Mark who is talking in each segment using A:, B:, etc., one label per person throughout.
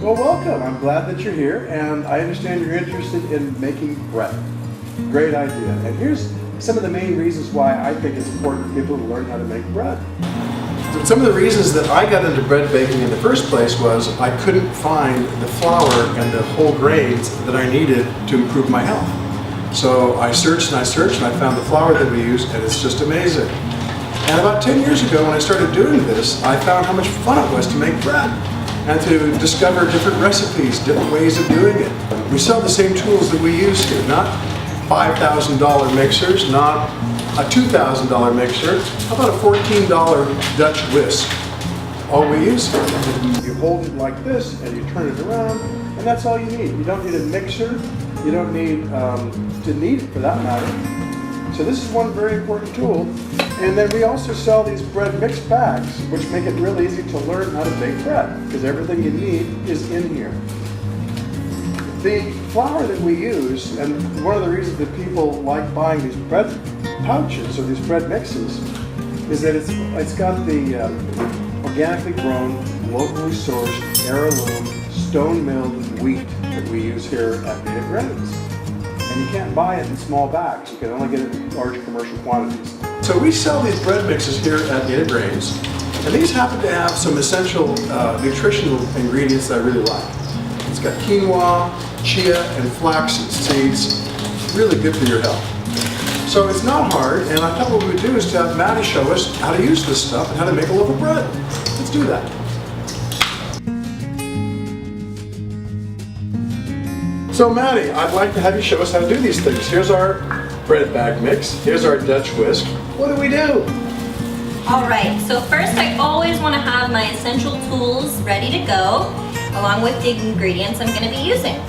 A: Well, welcome. I'm glad that you're here, and I understand you're interested in making bread. Great idea. And here's some of the main reasons why I think it's important for people to learn how to make bread. Some of the reasons that I got into bread baking in the first place was I couldn't find the flour and the whole grains that I needed to improve my health. So I searched and I searched and I found the flour that we use, and it's just amazing. And about 10 years ago when I started doing this, I found how much fun it was to make bread and to discover different recipes, different ways of doing it. We sell the same tools that we use here, not $5,000 mixers, not a $2,000 mixer. How about a $14 Dutch whisk? All we use here. You hold it like this and you turn it around, and that's all you need. You don't need a mixer. You don't need to knead it for that matter. So this is one very important tool. And then we also sell these bread mix bags, which make it real easy to learn how to bake bread, because everything you need is in here. The flour that we use, and one of the reasons that people like buying these bread pouches or these bread mixes, is that it's got the organically grown, locally sourced, heirloom, stone milled wheat that we use here at Native Grains. And you can't buy it in small bags. You can only get it in large commercial quantities. So we sell these bread mixes here at Native Grains, and these happen to have some essential nutritional ingredients that I really like. It's got quinoa, chia, and flax seeds. Really good for your health. So it's not hard, and I thought what we would do is to have Maddie show us how to use this stuff and how to make a loaf of bread. Let's do that. So Maddie, I'd like to have you show us how to do these things. Here's our bread bag mix. Here's our Dutch whisk. What do we do?
B: All right, so first I always want to have my essential tools ready to go, along with the ingredients I'm going to be using.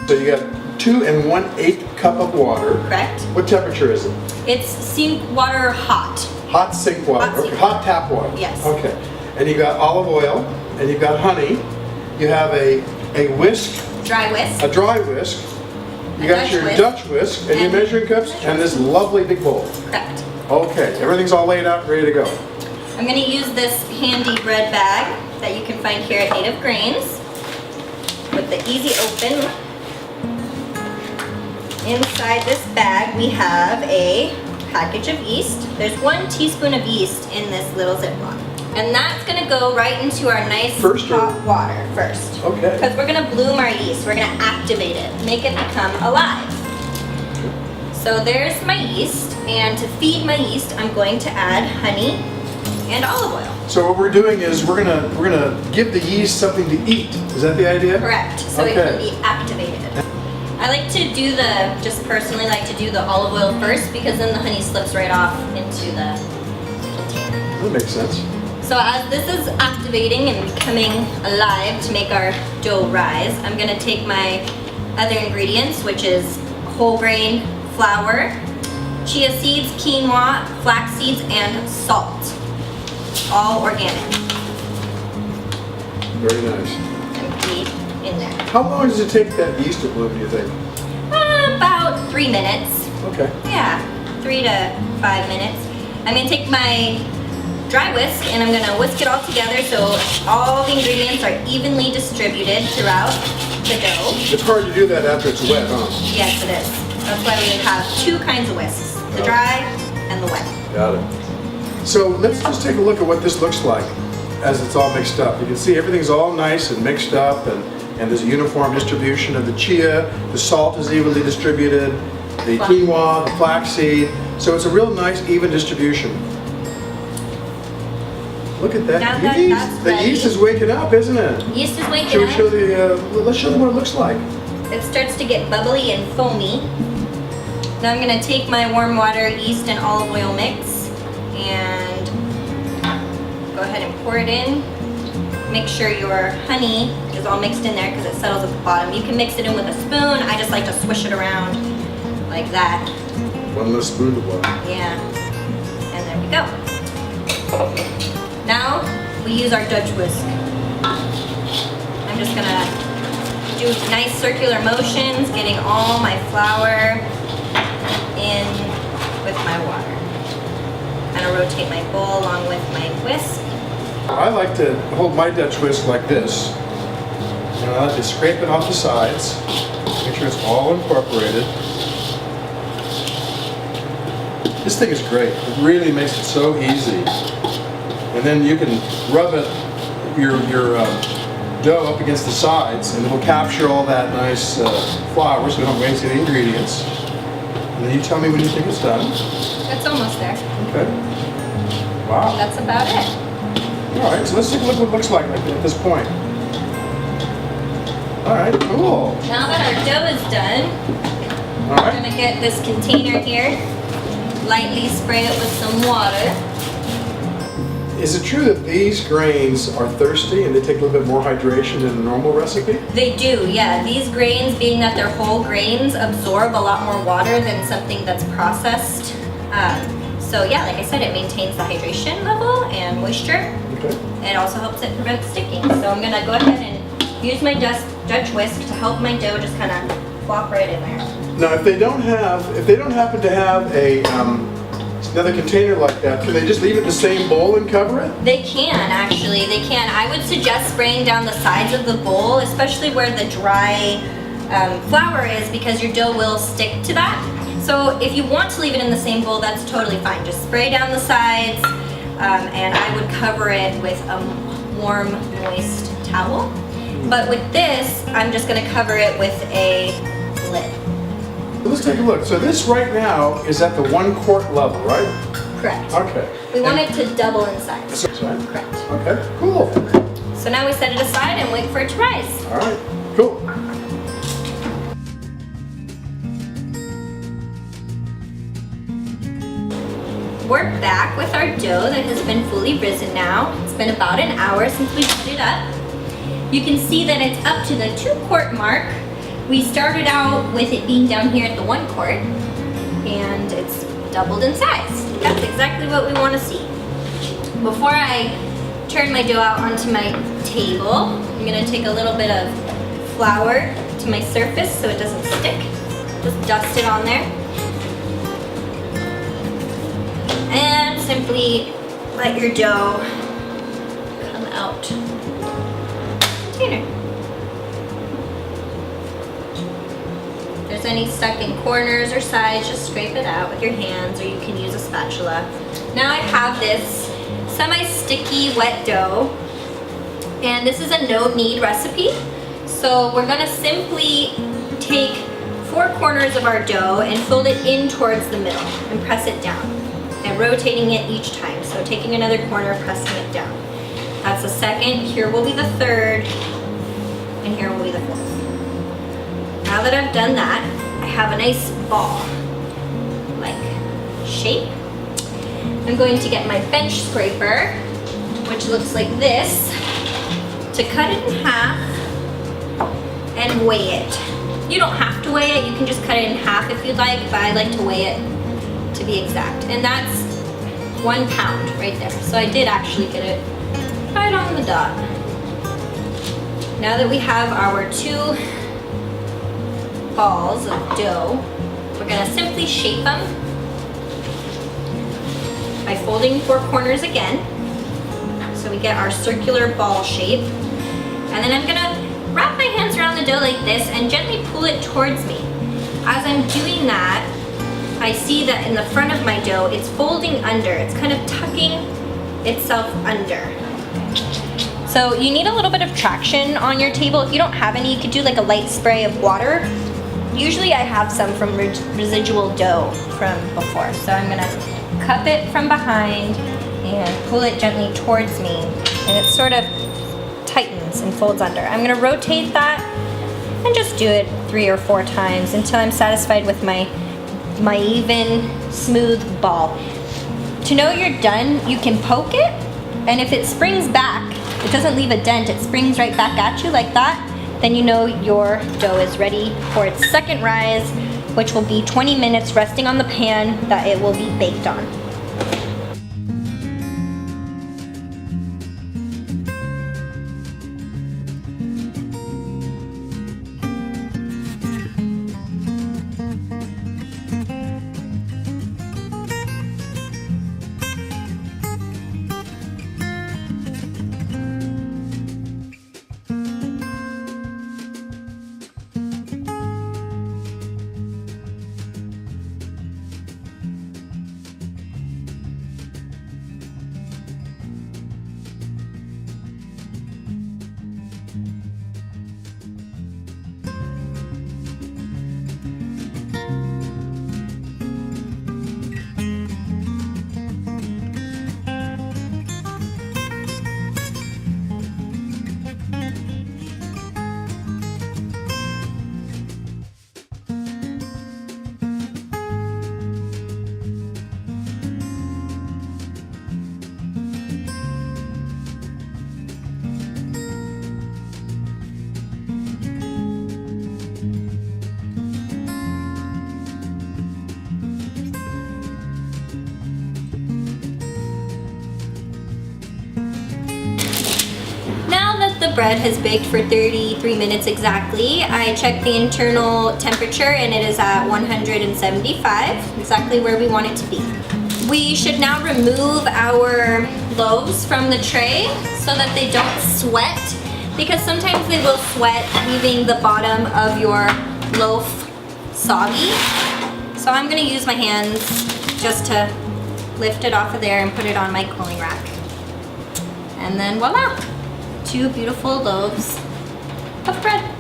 A: So you got 2 1/8 cup of water.
B: Correct.
A: What temperature is it?
B: It's sink water hot.
A: Hot sink water.
B: Hot sink.
A: Okay. Hot tap water.
B: Yes.
A: Okay. And you've got olive oil, and you've got honey. You have a whisk,
B: Dry whisk.
A: a dry whisk. You
B: A
A: got
B: Dutch
A: your
B: whisk.
A: Dutch whisk and your
B: And
A: measuring cups and this lovely big bowl.
B: Correct.
A: Okay, everything's all laid out, ready to go.
B: I'm going to use this handy bread bag that you can find here at Native Grains with the easy open. Inside this bag we have a package of yeast. There's 1 teaspoon of yeast in this little Ziploc. And that's going to go right into our nice hot water first.
A: Okay.
B: Because we're going to bloom our yeast. We're going to activate it, make it become alive. So there's my yeast, and to feed my yeast, I'm going to add honey and olive oil.
A: So what we're doing is we're gonna give the yeast something to eat. Is that the idea?
B: Correct. So it can be activated. I like to do just personally like to do the olive oil first, because then the honey slips right off into the container.
A: That makes sense.
B: So as this is activating and becoming alive to make our dough rise, I'm going to take my other ingredients, which is whole grain flour, chia seeds, quinoa, flax seeds, and salt. All organic.
A: Very nice.
B: And feed in there.
A: How long does it take that yeast to bloom, do you think?
B: About 3 minutes.
A: Okay.
B: Yeah, 3 to 5 minutes. I'm going to take my dry whisk and I'm going to whisk it all together so all the ingredients are evenly distributed throughout the dough.
A: It's hard to do that after it's wet, huh?
B: Yes, it is. That's why we have 2 kinds of whisks, the dry and the wet.
A: Got it. So let's just take a look at what this looks like as it's all mixed up. You can see everything's all nice and mixed up, and there's a uniform distribution of the chia, the salt is evenly distributed, the quinoa, the flaxseed. So it's a real nice, even distribution. Look at that
B: Now
A: yeast. The yeast is waking up, isn't it?
B: Yeast is waking
A: Should we
B: up.
A: show let's show them what it looks like.
B: It starts to get bubbly and foamy. Now I'm going to take my warm water, yeast, and olive oil mix and go ahead and pour it in. Make sure your honey is all mixed in there because it settles at the bottom. You can mix it in with a spoon. I just like to swish it around like that.
A: 1 little spoon of water.
B: Yeah. And there we go. Now we use our Dutch whisk. I'm just going to do nice circular motions, getting all my flour in with my water. And gonna rotate my bowl along with my whisk.
A: I like to hold my Dutch whisk like this. And I like to scrape it off the sides. Make sure it's all incorporated. This thing is great. It really makes it so easy. And then you can rub it, your dough up against the sides, and it'll capture all that nice flour, so we don't waste any ingredients. And then you tell me when you think it's done.
B: It's almost there.
A: Okay. Wow.
B: That's about it.
A: All right, so let's take a look what it looks like at this point. All right, cool.
B: Now that our dough is done,
A: All
B: we're
A: right.
B: gonna get this container here, lightly spray it with some water.
A: Is it true that these grains are thirsty and they take a little bit more hydration than a normal recipe?
B: They do, yeah. These grains, being that they're whole grains, absorb a lot more water than something that's processed. So yeah, like I said, it maintains the hydration level and moisture.
A: Okay.
B: It also helps it prevent sticking. So I'm gonna go ahead and use my Dutch whisk to help my dough just kind of flop right in there.
A: Now, if they don't happen to have a another container like that, can they just leave it in the same bowl and cover it?
B: They can, actually, they can. I would suggest spraying down the sides of the bowl, especially where the dry flour is, because your dough will stick to that. So if you want to leave it in the same bowl, that's totally fine. Just spray down the sides, and I would cover it with a warm, moist towel. But with this, I'm just gonna cover it with a lid.
A: Let's take a look. So this right now is at the 1 quart level, right?
B: Correct.
A: Okay.
B: We want it to double in size.
A: Right.
B: Correct.
A: Okay, cool.
B: So now we set it aside and wait for it to rise.
A: All right, cool.
B: We're back with our dough that has been fully risen now. It's been about an hour since we put it up. You can see that it's up to the 2 quart mark. We started out with it being down here at the 1 quart, and it's doubled in size. That's exactly what we want to see. Before I turn my dough out onto my table, I'm going to take a little bit of flour to my surface so it doesn't stick. Just dust it on there. And simply let your dough come out of the container. If there's any stuck in corners or sides, just scrape it out with your hands, or you can use a spatula. Now I have this semi-sticky wet dough, and this is a no-knead recipe. So we're gonna simply take 4 corners of our dough and fold it in towards the middle and press it down. And rotating it each time. So taking another corner, pressing it down. That's the second, here will be the third, and here will be the fourth. Now that I've done that, I have a nice ball-like shape. I'm going to get my bench scraper, which looks like this, to cut it in half and weigh it. You don't have to weigh it, you can just cut it in half if you'd like, but I like to weigh it to be exact. And that's 1 pound right there. So I did actually get it right on the dot. Now that we have our 2 balls of dough, we're gonna simply shape them by folding 4 corners again. So we get our circular ball shape. And then I'm gonna wrap my hands around the dough like this and gently pull it towards me. As I'm doing that, I see that in the front of my dough, it's folding under. It's kind of tucking itself under. So you need a little bit of traction on your table. If you don't have any, you could do like a light spray of water. Usually I have some from residual dough from before. So I'm gonna cup it from behind and pull it gently towards me. And it sort of tightens and folds under. I'm gonna rotate that and just do it 3 or 4 times until I'm satisfied with my even, smooth ball. To know you're done, you can poke it, and if it springs back, it doesn't leave a dent, it springs right back at you like that, then you know your dough is ready for its second rise, which will be 20 minutes resting on the pan that it will be baked on. bread has baked for 33 minutes exactly. I checked the internal temperature and it is at 175, exactly where we want it to be. We should now remove our loaves from the tray so that they don't sweat, because sometimes they will sweat, leaving the bottom of your loaf soggy. So I'm gonna use my hands just to lift it off of there and put it on my cooling rack. And then voila, 2 beautiful loaves of bread.